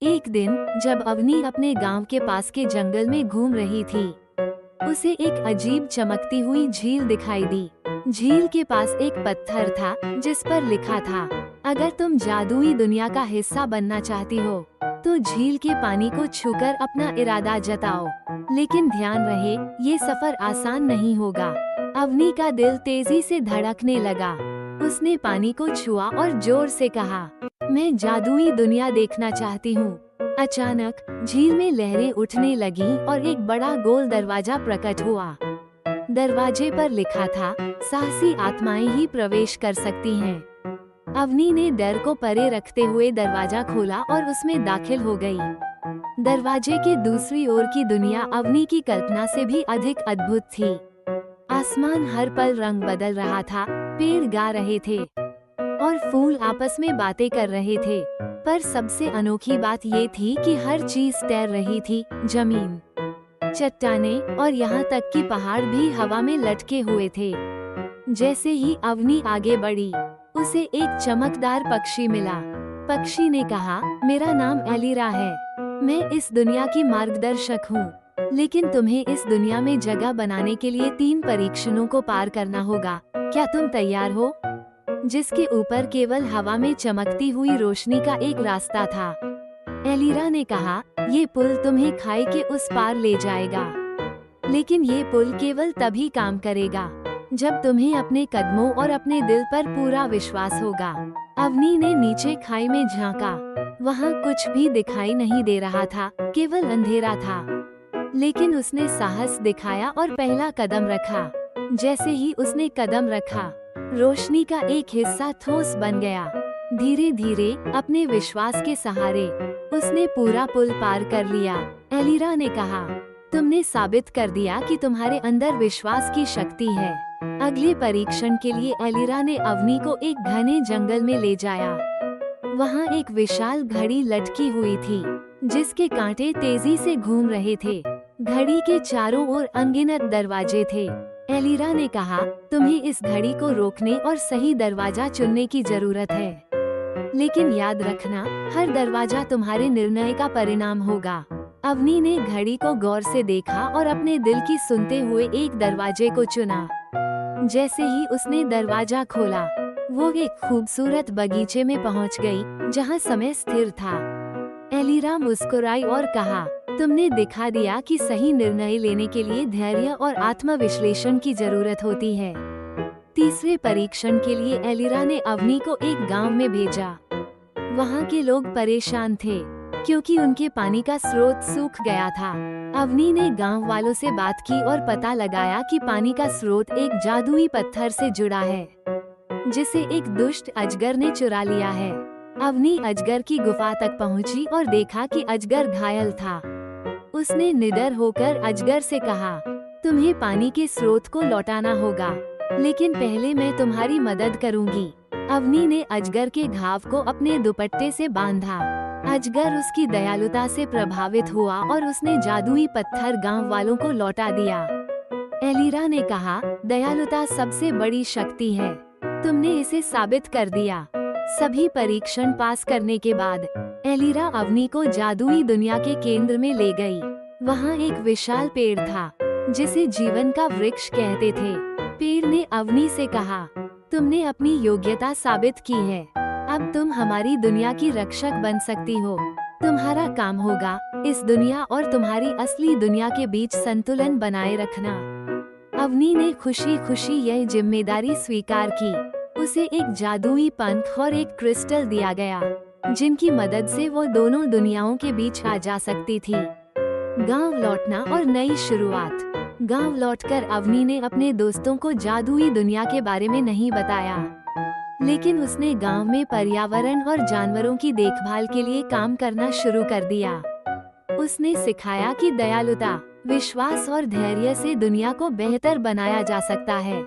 एक दिन जब अवनी अपने गांव के पास के जंगल में घूम रही थी, उसे एक अजीब चमकती हुई झील दिखाई दी। झील के पास एक पत्थर था जिस पर लिखा था, अगर तुम जादुई दुनिया का हिस्सा बनना चाहती हो तो झील के पानी को छूकर अपना इरादा जताओ। लेकिन ध्यान रहे, ये सफर आसान नहीं होगा। अवनी का दिल तेजी से धड़कने लगा। उसने पानी को छुआ और जोर से कहा, मैं जादुई दुनिया देखना चाहती हूँ। अचानक झील में लहरें उठने लगीं और एक बड़ा गोल दरवाजा प्रकट हुआ। दरवाजे पर लिखा था, साहसी आत्माएं ही प्रवेश कर सकती हैं। अवनी ने डर को परे रखते हुए दरवाजा खोला और उसमें दाखिल हो गई। दरवाजे के दूसरी ओर की दुनिया अवनी की कल्पना से भी अधिक अद्भुत थी। आसमान हर पल रंग बदल रहा था, पेड़ गा रहे थे और फूल आपस में बातें कर रहे थे। पर सबसे अनोखी बात ये थी कि हर चीज तैर रही थी, जमीन, चट्टानें और यहाँ तक कि पहाड़ भी हवा में लटके हुए थे। जैसे ही अवनी आगे बढ़ी, उसे एक चमकदार पक्षी मिला। पक्षी ने कहा, मेरा नाम एलिरा है। मैं इस दुनिया की मार्गदर्शक हूँ, लेकिन तुम्हें इस दुनिया में जगह बनाने के लिए 3 परीक्षणों को पार करना होगा। क्या तुम तैयार हो? जिसके ऊपर केवल हवा में चमकती हुई रोशनी का एक रास्ता था। एलिरा ने कहा, ये पुल तुम्हें खाई के उस पार ले जाएगा, लेकिन ये पुल केवल तभी काम करेगा जब तुम्हें अपने कदमों और अपने दिल पर पूरा विश्वास होगा। अवनी ने नीचे खाई में झांका। वहाँ कुछ भी दिखाई नहीं दे रहा था, केवल अंधेरा था। लेकिन उसने साहस दिखाया और पहला कदम रखा। जैसे ही उसने कदम रखा, रोशनी का एक हिस्सा ठोस बन गया। धीरे धीरे अपने विश्वास के सहारे उसने पूरा पुल पार कर लिया। एलिरा ने कहा, तुमने साबित कर दिया कि तुम्हारे अंदर विश्वास की शक्ति है। अगले परीक्षण के लिए एलिरा ने अवनी को एक घने जंगल में ले जाया। वहाँ एक विशाल घड़ी लटकी हुई थी, जिसके कांटे तेजी से घूम रहे थे। घड़ी के चारों ओर अनगिनत दरवाजे थे। एलिरा ने कहा, तुम्हें इस घड़ी को रोकने और सही दरवाजा चुनने की जरूरत है। लेकिन याद रखना, हर दरवाजा तुम्हारे निर्णय का परिणाम होगा। अवनी ने घड़ी को गौर से देखा और अपने दिल की सुनते हुए एक दरवाजे को चुना। जैसे ही उसने दरवाजा खोला, वो एक खूबसूरत बगीचे में पहुंच गई, जहां समय स्थिर था। एलिरा मुस्कुराई और कहा, तुमने दिखा दिया कि सही निर्णय लेने के लिए धैर्य और आत्मविश्लेषण की जरूरत होती है। तीसरे परीक्षण के लिए एलिरा ने अवनी को एक गांव में भेजा। वहां के लोग परेशान थे क्योंकि उनके पानी का स्रोत सूख गया था। अवनी ने गांव वालों से बात की और पता लगाया कि पानी का स्रोत एक जादुई पत्थर से जुड़ा है, जिसे एक दुष्ट अजगर ने चुरा लिया है। अवनी अजगर की गुफा तक पहुंची और देखा कि अजगर घायल था। उसने निडर होकर अजगर से कहा, तुम्हें पानी के स्रोत को लौटाना होगा, लेकिन पहले मैं तुम्हारी मदद करूंगी। अवनी ने अजगर के घाव को अपने दुपट्टे से बांधा। अजगर उसकी दयालुता से प्रभावित हुआ और उसने जादुई पत्थर गांव वालों को लौटा दिया। एलिरा ने कहा, दयालुता सबसे बड़ी शक्ति है। तुमने इसे साबित कर दिया। सभी परीक्षण पास करने के बाद एलिरा अवनी को जादुई दुनिया के केंद्र में ले गई। वहाँ एक विशाल पेड़ था, जिसे जीवन का वृक्ष कहते थे। पेड़ ने अवनी से कहा, तुमने अपनी योग्यता साबित की है। अब तुम हमारी दुनिया की रक्षक बन सकती हो। तुम्हारा काम होगा इस दुनिया और तुम्हारी असली दुनिया के बीच संतुलन बनाए रखना। अवनी ने खुशी खुशी यह जिम्मेदारी स्वीकार की। उसे एक जादुई पंख और एक क्रिस्टल दिया गया, जिनकी मदद से वो दोनों दुनियाओं के बीच आ जा सकती थी। गांव लौटना और नई शुरुआत। गांव लौटकर अवनी ने अपने दोस्तों को जादुई दुनिया के बारे में नहीं बताया, लेकिन उसने गांव में पर्यावरण और जानवरों की देखभाल के लिए काम करना शुरू कर दिया। उसने सिखाया कि दयालुता, विश्वास और धैर्य से दुनिया को बेहतर बनाया जा सकता है।